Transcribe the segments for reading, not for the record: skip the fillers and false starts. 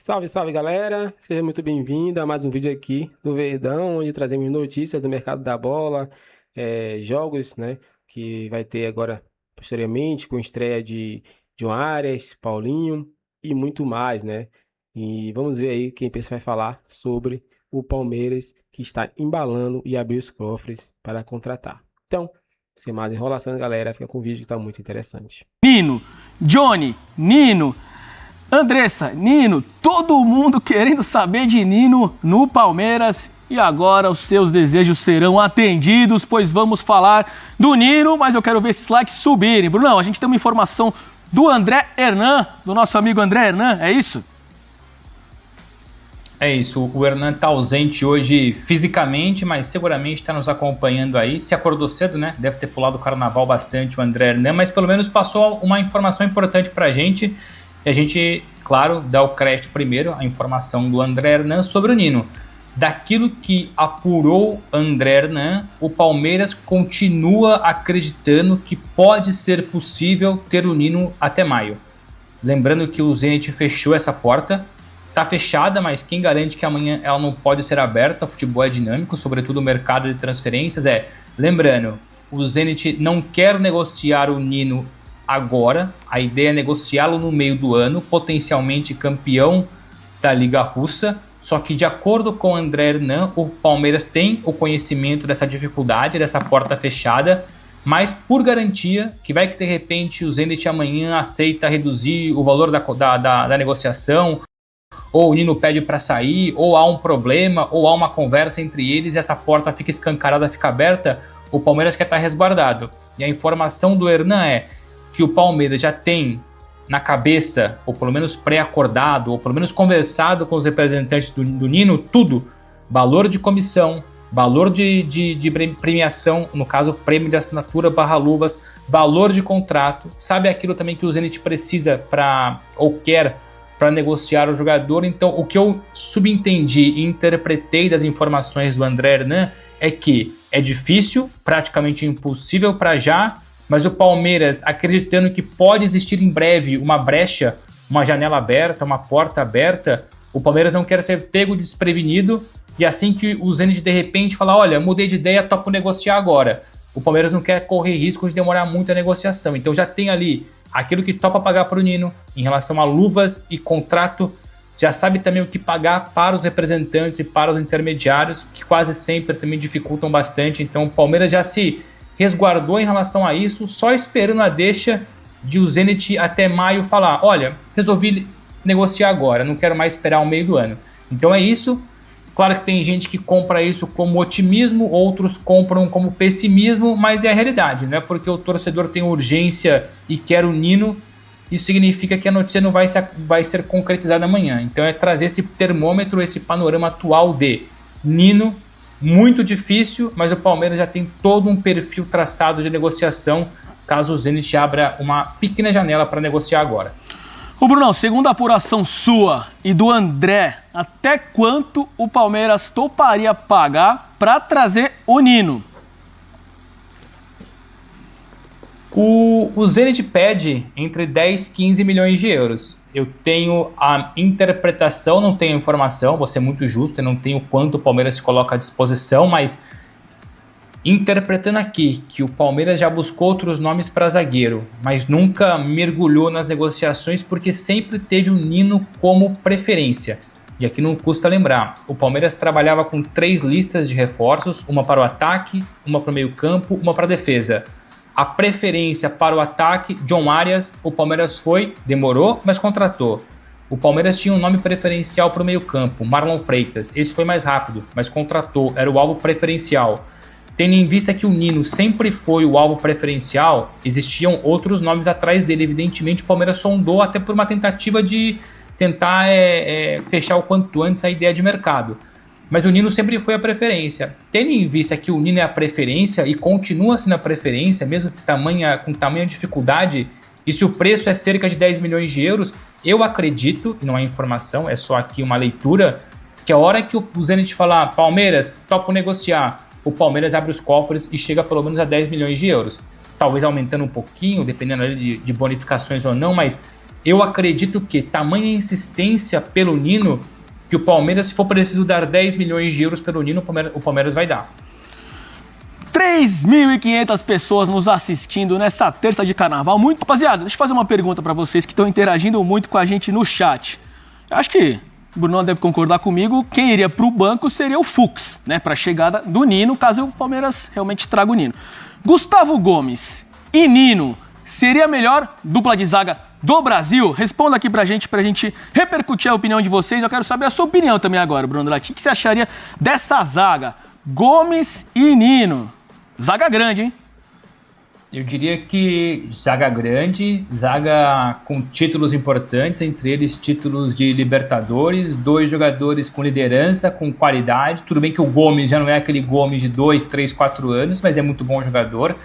Salve, salve galera, seja muito bem-vindo a mais um vídeo aqui do Verdão, onde trazemos notícias do mercado da bola, jogos, né, que vai ter agora posteriormente com estreia de John Arias, Paulinho e muito mais, né? E vamos ver aí quem pensa vai falar sobre o Palmeiras que está embalando e abriu os cofres para contratar. Então, sem mais enrolação, galera, fica com o vídeo que está muito interessante. Nino, Johnny, Nino, Andressa, Nino, todo mundo querendo saber de Nino no Palmeiras. E agora os seus desejos serão atendidos, pois vamos falar do Nino, mas eu quero ver esses likes subirem. Brunão, a gente tem uma informação do André Hernan, do nosso amigo André Hernan, é isso? É isso, o Hernan tá ausente hoje fisicamente, mas seguramente está nos acompanhando aí. Se acordou cedo, né? Deve ter pulado o carnaval bastante o André Hernan, mas pelo menos passou uma informação importante pra gente. E a gente, claro, dá o crédito primeiro, a informação do André Hernan sobre o Nino. Daquilo que apurou André Hernan, o Palmeiras continua acreditando que pode ser possível ter o Nino até maio. Lembrando que o Zenit fechou essa porta. Tá fechada, mas quem garante que amanhã ela não pode ser aberta? O futebol é dinâmico, sobretudo o mercado de transferências. Lembrando, o Zenit não quer negociar o Nino agora, a ideia é negociá-lo no meio do ano, potencialmente campeão da Liga Russa. Só que de acordo com o André Hernan, o Palmeiras tem o conhecimento dessa dificuldade, dessa porta fechada, mas por garantia, que vai que de repente o Zenit amanhã aceita reduzir o valor da negociação, ou o Nino pede para sair, ou há um problema, ou há uma conversa entre eles e essa porta fica escancarada, fica aberta, o Palmeiras quer estar resguardado. E a informação do Hernan é que o Palmeiras já tem na cabeça, ou pelo menos pré-acordado, ou pelo menos conversado com os representantes do Nino, tudo, valor de comissão, valor de premiação, no caso prêmio de assinatura / luvas, valor de contrato, sabe aquilo também que o Zenit precisa ou quer para negociar o jogador. Então o que eu subentendi e interpretei das informações do André Hernan é que é difícil, praticamente impossível para já, mas o Palmeiras, acreditando que pode existir em breve uma brecha, uma janela aberta, uma porta aberta, o Palmeiras não quer ser pego desprevenido, e assim que o Zenit de repente falar, olha, mudei de ideia, topo negociar agora, o Palmeiras não quer correr risco de demorar muito a negociação, então já tem ali aquilo que topa pagar para o Nino em relação a luvas e contrato, já sabe também o que pagar para os representantes e para os intermediários, que quase sempre também dificultam bastante. Então o Palmeiras já se resguardou em relação a isso, só esperando a deixa de o Zenit até maio falar, olha, resolvi negociar agora, não quero mais esperar o meio do ano. Então é isso. Claro que tem gente que compra isso como otimismo, outros compram como pessimismo, mas é a realidade, não é porque o torcedor tem urgência e quer o Nino, isso significa que a notícia não vai ser concretizada amanhã. Então é trazer esse termômetro, esse panorama atual de Nino, muito difícil, mas o Palmeiras já tem todo um perfil traçado de negociação, caso o Zenit abra uma pequena janela para negociar agora. Ô Brunão, segundo a apuração sua e do André, até quanto o Palmeiras toparia pagar para trazer o Nino? O Zenit pede entre 10 e 15 milhões de euros. Eu tenho a interpretação, não tenho informação, vou ser muito justo, eu não tenho quanto o Palmeiras se coloca à disposição, mas interpretando aqui que o Palmeiras já buscou outros nomes para zagueiro, mas nunca mergulhou nas negociações porque sempre teve o Nino como preferência. E aqui não custa lembrar, o Palmeiras trabalhava com 3 listas de reforços, uma para o ataque, uma para o meio campo, uma para a defesa. A preferência para o ataque, John Arias, o Palmeiras demorou, mas contratou. O Palmeiras tinha um nome preferencial para o meio campo, Marlon Freitas, esse foi mais rápido, mas contratou, era o alvo preferencial. Tendo em vista que o Nino sempre foi o alvo preferencial, existiam outros nomes atrás dele. Evidentemente, o Palmeiras sondou até por uma tentativa de tentar fechar o quanto antes a ideia de mercado. Mas o Nino sempre foi a preferência. Tendo em vista que o Nino é a preferência e continua sendo a preferência, mesmo com tamanha dificuldade, e se o preço é cerca de 10 milhões de euros, eu acredito, e não é informação, é só aqui uma leitura, que a hora que o Zenit falar, Palmeiras, topo negociar, o Palmeiras abre os cofres e chega pelo menos a 10 milhões de euros. Talvez aumentando um pouquinho, dependendo ali de bonificações ou não, mas eu acredito que tamanha insistência pelo Nino, que o Palmeiras, se for preciso dar 10 milhões de euros pelo Nino, o Palmeiras vai dar. 3.500 pessoas nos assistindo nessa terça de carnaval. Muito, rapaziada, deixa eu fazer uma pergunta para vocês que estão interagindo muito com a gente no chat. Eu acho que o Brunão deve concordar comigo, quem iria para o banco seria o Fux, né? Para a chegada do Nino, caso o Palmeiras realmente traga o Nino. Gustavo Gomes e Nino, seria a melhor dupla de zaga do Brasil? Responda aqui pra gente repercutir a opinião de vocês. Eu quero saber a sua opinião também agora, Bruno Latti. O que você acharia dessa zaga? Gomes e Nino. Zaga grande, hein? Eu diria que zaga grande, zaga com títulos importantes, entre eles títulos de Libertadores, 2 jogadores com liderança, com qualidade. Tudo bem que o Gomes já não é aquele Gomes de 2, 3, 4 anos, mas é muito bom jogador.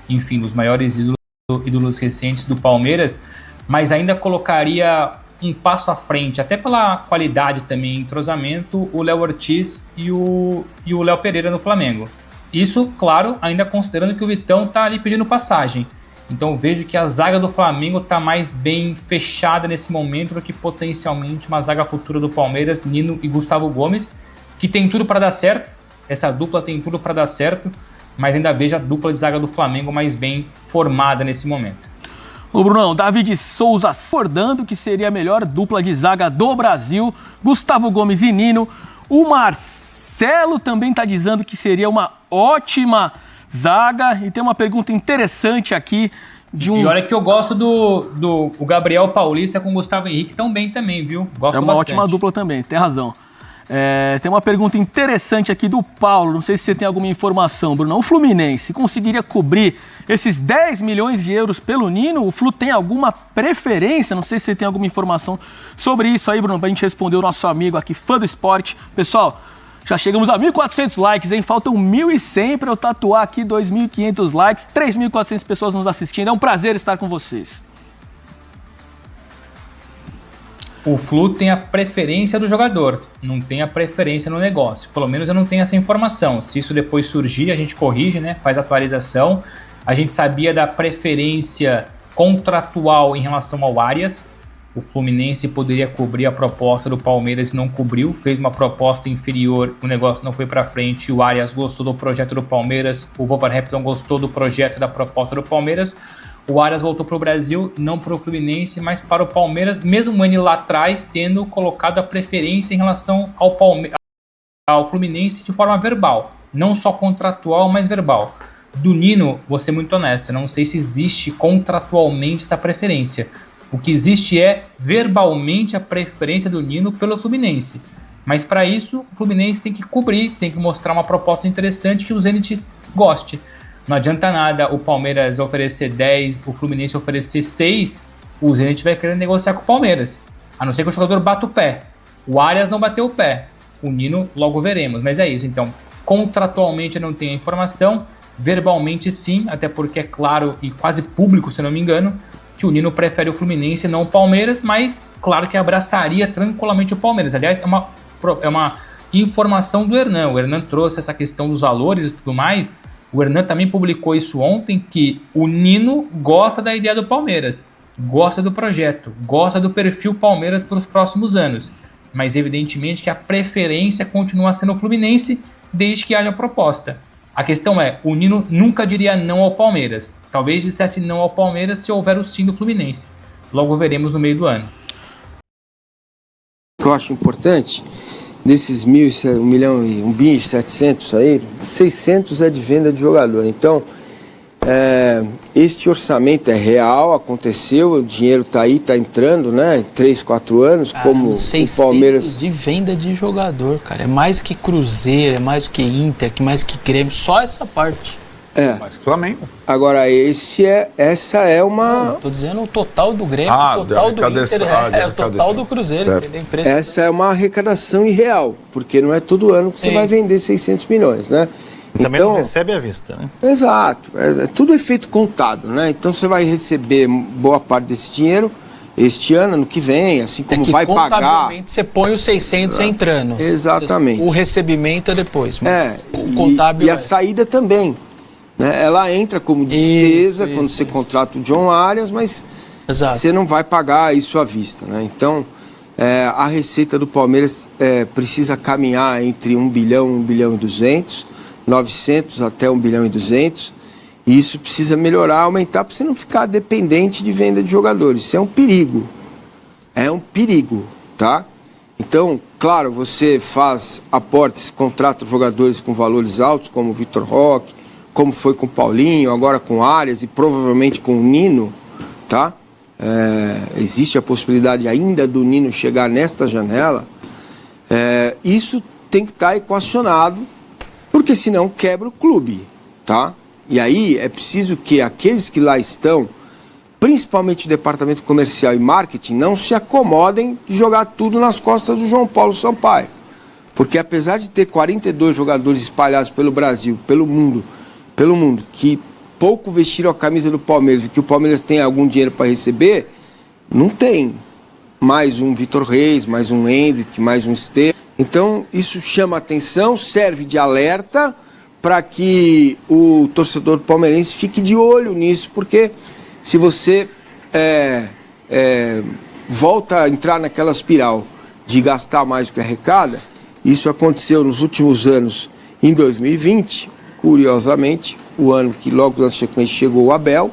Enfim, os maiores ídolos recentes do Palmeiras, mas ainda colocaria um passo à frente, até pela qualidade também, entrosamento, o Léo Ortiz e o Léo Pereira no Flamengo. Isso, claro, ainda considerando que o Vitão tá ali pedindo passagem. Então vejo que a zaga do Flamengo tá mais bem fechada nesse momento do que potencialmente uma zaga futura do Palmeiras, Nino e Gustavo Gomes, que tem tudo para dar certo. Essa dupla tem tudo para dar certo, mas ainda vejo a dupla de zaga do Flamengo mais bem formada nesse momento. Ô Brunão, David Souza acordando que seria a melhor dupla de zaga do Brasil, Gustavo Gomes e Nino. O Marcelo também está dizendo que seria uma ótima zaga. E tem uma pergunta interessante aqui de um... E olha que eu gosto do Gabriel Paulista com o Gustavo Henrique tão bem também, viu? Gosto uma bastante. Ótima dupla também, tem razão. Tem uma pergunta interessante aqui do Paulo, não sei se você tem alguma informação, Bruno. O Fluminense conseguiria cobrir esses 10 milhões de euros pelo Nino? O Flu tem alguma preferência? Não sei se você tem alguma informação sobre isso aí, Bruno, pra gente responder o nosso amigo aqui, fã do esporte. Pessoal, já chegamos a 1.400 likes, hein? Faltam 1.100 para eu tatuar aqui 2.500 likes, 3.400 pessoas nos assistindo. É um prazer estar com vocês. O Flu tem a preferência do jogador, não tem a preferência no negócio. Pelo menos eu não tenho essa informação. Se isso depois surgir, a gente corrige, né? Faz atualização. A gente sabia da preferência contratual em relação ao Arias. O Fluminense poderia cobrir a proposta do Palmeiras e não cobriu. Fez uma proposta inferior, o negócio não foi para frente. O Arias gostou do projeto do Palmeiras. O Wolverhampton gostou do projeto e da proposta do Palmeiras. O Arias voltou para o Brasil, não para o Fluminense, mas para o Palmeiras, mesmo ele lá atrás tendo colocado a preferência em relação ao Fluminense de forma verbal, não só contratual, mas verbal. Do Nino, vou ser muito honesto, eu não sei se existe contratualmente essa preferência. O que existe é verbalmente a preferência do Nino pelo Fluminense. Mas para isso, o Fluminense tem que cobrir, tem que mostrar uma proposta interessante que o Zenit goste. Não adianta nada o Palmeiras oferecer 10, o Fluminense oferecer 6, o Zenit vai querer negociar com o Palmeiras. A não ser que o jogador bata o pé. O Arias não bateu o pé. O Nino logo veremos, mas é isso. Então, contratualmente eu não tenho a informação, verbalmente sim, até porque é claro e quase público, se não me engano, que o Nino prefere o Fluminense e não o Palmeiras, mas claro que abraçaria tranquilamente o Palmeiras. Aliás, é uma informação do Hernan. O Hernan trouxe essa questão dos valores e tudo mais. O Hernan também publicou isso ontem, que o Nino gosta da ideia do Palmeiras, gosta do projeto, gosta do perfil Palmeiras para os próximos anos. Mas evidentemente que a preferência continua sendo o Fluminense, desde que haja proposta. A questão é, o Nino nunca diria não ao Palmeiras. Talvez dissesse não ao Palmeiras se houver o sim do Fluminense. Logo veremos no meio do ano. O que eu acho importante... Desses 1 milhão e 1.700 aí, 600 é de venda de jogador. Então, este orçamento é real, aconteceu, o dinheiro está aí, está entrando, né? 3, 4 anos, como o Palmeiras... de venda de jogador, cara. É mais que Cruzeiro, é mais que Inter, é mais que Grêmio, só essa parte. Mais que Flamengo. Agora, essa é uma... Não, tô dizendo o total do Grêmio, o total do Inter, o total do Cruzeiro. Essa é uma arrecadação irreal, porque não é todo ano que você vai vender 600 milhões, né? Também não recebe à vista, né? Exato. Tudo é feito contado, né? Então você vai receber boa parte desse dinheiro este ano, ano que vem, assim como vai pagar. Contabilmente você põe os 600 entrando. Exatamente. O recebimento é depois, mas o e contábil a saída também. Né? Ela entra como despesa quando você contrata o John Arias, mas Exato. você não vai pagar isso à vista, né? Então, a receita do Palmeiras precisa caminhar entre 1 bilhão, 1 bilhão e 200, 900 até 1 bilhão e 200, e isso precisa melhorar, aumentar, para você não ficar dependente de venda de jogadores. Isso é um perigo. É um perigo, tá? Então, claro, você faz aportes, contrata jogadores com valores altos, como o Vitor Roque, como foi com o Paulinho, agora com o Arias e provavelmente com o Nino, tá? Existe a possibilidade ainda do Nino chegar nesta janela. Isso tem que estar equacionado, porque senão quebra o clube, tá? E aí é preciso que aqueles que lá estão, principalmente o departamento comercial e marketing, não se acomodem de jogar tudo nas costas do João Paulo Sampaio. Porque apesar de ter 42 jogadores espalhados pelo Brasil, pelo mundo, que pouco vestiram a camisa do Palmeiras e que o Palmeiras tem algum dinheiro para receber, não tem mais um Vitor Reis, mais um Hendrick, mais um Estevam. Então isso chama atenção, serve de alerta para que o torcedor palmeirense fique de olho nisso, porque se você volta a entrar naquela espiral de gastar mais do que arrecada, isso aconteceu nos últimos anos, em 2020, curiosamente, o ano que logo na sequência chegou o Abel,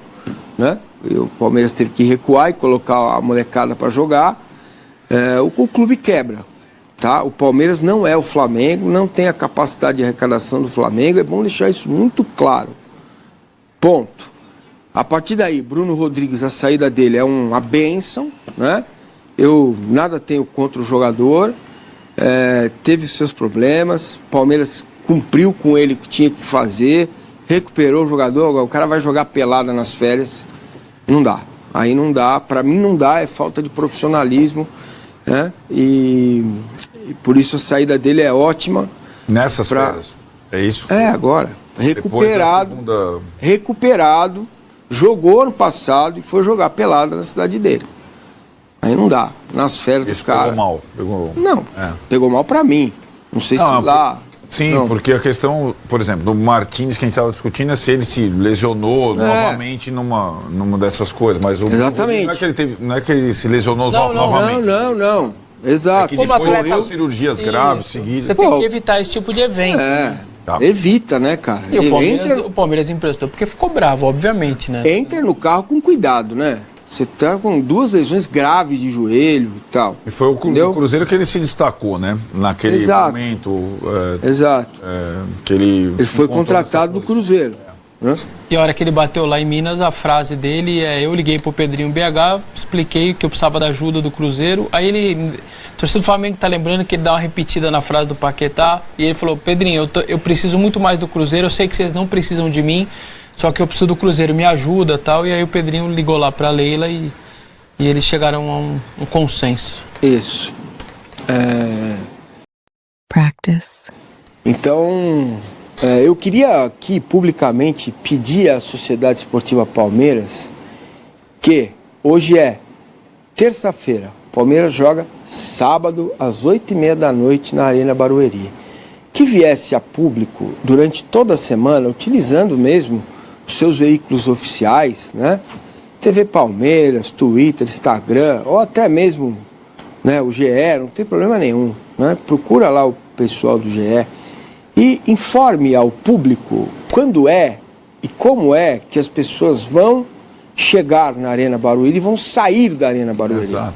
né? O Palmeiras teve que recuar e colocar a molecada para jogar, o clube quebra, tá? O Palmeiras não é o Flamengo, não tem a capacidade de arrecadação do Flamengo, é bom deixar isso muito claro. Ponto. A partir daí, Bruno Rodrigues, a saída dele é uma bênção, né? Eu nada tenho contra o jogador, teve seus problemas, Palmeiras cumpriu com ele o que tinha que fazer, recuperou o jogador, o cara vai jogar pelada nas férias, não dá. Aí não dá, pra mim não dá, é falta de profissionalismo, né? E por isso a saída dele é ótima. Nessas férias, é isso? Agora, recuperado, jogou ano passado e foi jogar pelada na cidade dele. Aí não dá, nas férias isso do cara. Pegou mal? Não, pegou mal pra mim, não sei se lá... Sim, não. Porque a questão, por exemplo, do Martins que a gente estava discutindo é se ele se lesionou novamente numa dessas coisas, mas exatamente. Não é que ele se lesionou novamente. Não. Exato. É que depois correu cirurgias graves seguidas. Você tem que evitar esse tipo de evento. Tá. Evita, né, cara? E o Palmeiras emprestou porque ficou bravo, obviamente, né? Entra no carro com cuidado, né? Você tá com 2 lesões graves de joelho e tal. E foi o Cruzeiro que ele se destacou, né? Naquele momento. Exato. Que ele foi contratado do Cruzeiro. Né? E a hora que ele bateu lá em Minas, a frase dele é: eu liguei pro Pedrinho BH, expliquei que eu precisava da ajuda do Cruzeiro. Aí ele, o torcedor do Flamengo tá lembrando que ele dá uma repetida na frase do Paquetá. E ele falou: Pedrinho, eu preciso muito mais do Cruzeiro, eu sei que vocês não precisam de mim, só que eu preciso do Cruzeiro, me ajuda e tal. E aí o Pedrinho ligou lá pra Leila e eles chegaram a um consenso. Isso. Practice. Então, eu queria aqui publicamente pedir à Sociedade Esportiva Palmeiras que hoje é terça-feira, Palmeiras joga sábado às 8h30 da noite na Arena Barueri, que viesse a público durante toda a semana, utilizando mesmo os seus veículos oficiais, né? TV Palmeiras, Twitter, Instagram, ou até mesmo, né, o GE, não tem problema nenhum, né? Procura lá o pessoal do GE e informe ao público quando é e como é que as pessoas vão chegar na Arena Barueri e vão sair da Arena Barueri. Exato.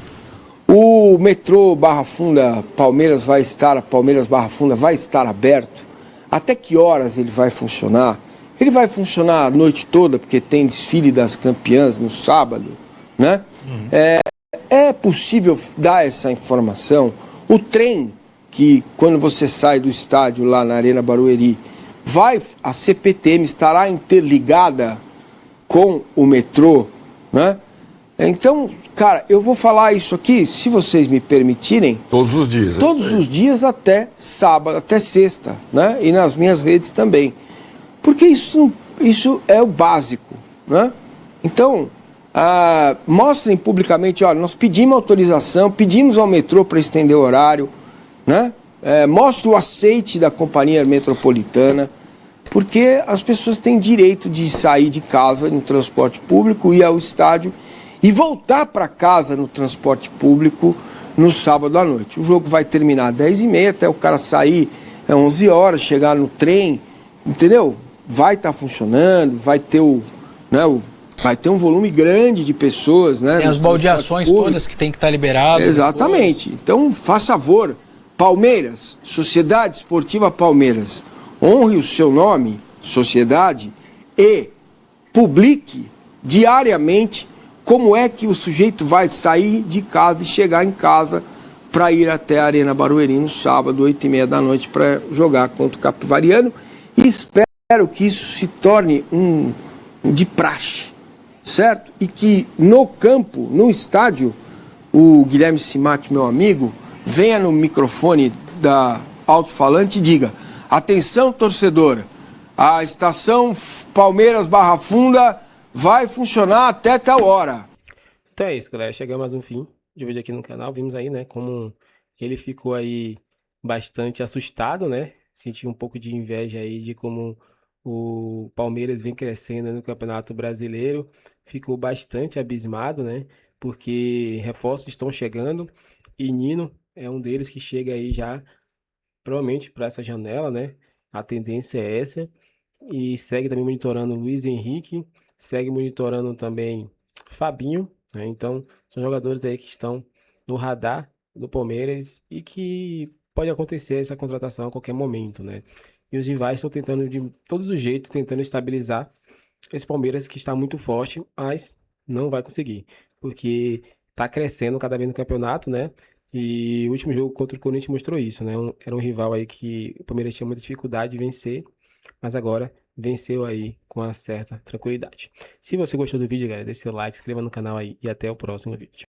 O metrô Barra Funda Palmeiras Barra Funda vai estar aberto. Até que horas ele vai funcionar? Ele vai funcionar a noite toda, porque tem desfile das campeãs no sábado, né? É possível dar essa informação. O trem, que quando você sai do estádio lá na Arena Barueri, a CPTM estará interligada com o metrô, né? Então, cara, eu vou falar isso aqui, se vocês me permitirem... Todos os dias. Todos os dias até sábado, até sexta, né? E nas minhas redes também. Porque isso é o básico, né? Então, mostrem publicamente, olha, nós pedimos autorização, pedimos ao metrô para estender o horário, né? Mostre o aceite da companhia metropolitana, porque as pessoas têm direito de sair de casa no transporte público, ir ao estádio e voltar para casa no transporte público no sábado à noite. O jogo vai terminar às 10h30, até o cara sair 11 horas, chegar no trem, entendeu? Vai estar funcionando, vai ter vai ter um volume grande de pessoas, né? Tem as baldeações todas que tem que estar liberado. Exatamente. Depois. Então, faça favor, Palmeiras, Sociedade Esportiva Palmeiras, honre o seu nome, sociedade, e publique diariamente como é que o sujeito vai sair de casa e chegar em casa para ir até a Arena Barueri no sábado, 8h30 da noite, para jogar contra o Capivariano. E espero que isso se torne de praxe, certo? E que no campo, no estádio, o Guilherme Simati, meu amigo, venha no microfone da alto-falante e diga: atenção, torcedora, a estação Palmeiras Barra Funda vai funcionar até tal hora. Então é isso, galera. Chegamos a um fim de vídeo aqui no canal. Vimos aí, né, como ele ficou aí bastante assustado, né? Sentiu um pouco de inveja aí de como o Palmeiras vem crescendo no Campeonato Brasileiro. Ficou bastante abismado, né? Porque reforços estão chegando e Nino é um deles que chega aí já provavelmente para essa janela, né? A tendência é essa. E segue também monitorando o Luiz Henrique, segue monitorando também Fabinho, né? Então, são jogadores aí que estão no radar do Palmeiras e que pode acontecer essa contratação a qualquer momento, né? E os rivais estão tentando de todos os jeitos, tentando estabilizar esse Palmeiras que está muito forte, mas não vai conseguir, porque está crescendo cada vez no campeonato, né? E o último jogo contra o Corinthians mostrou isso, né? Era um rival aí que o Palmeiras tinha muita dificuldade de vencer, mas agora venceu aí com uma certa tranquilidade. Se você gostou do vídeo, galera, deixe seu like, se inscreva no canal aí e até o próximo vídeo.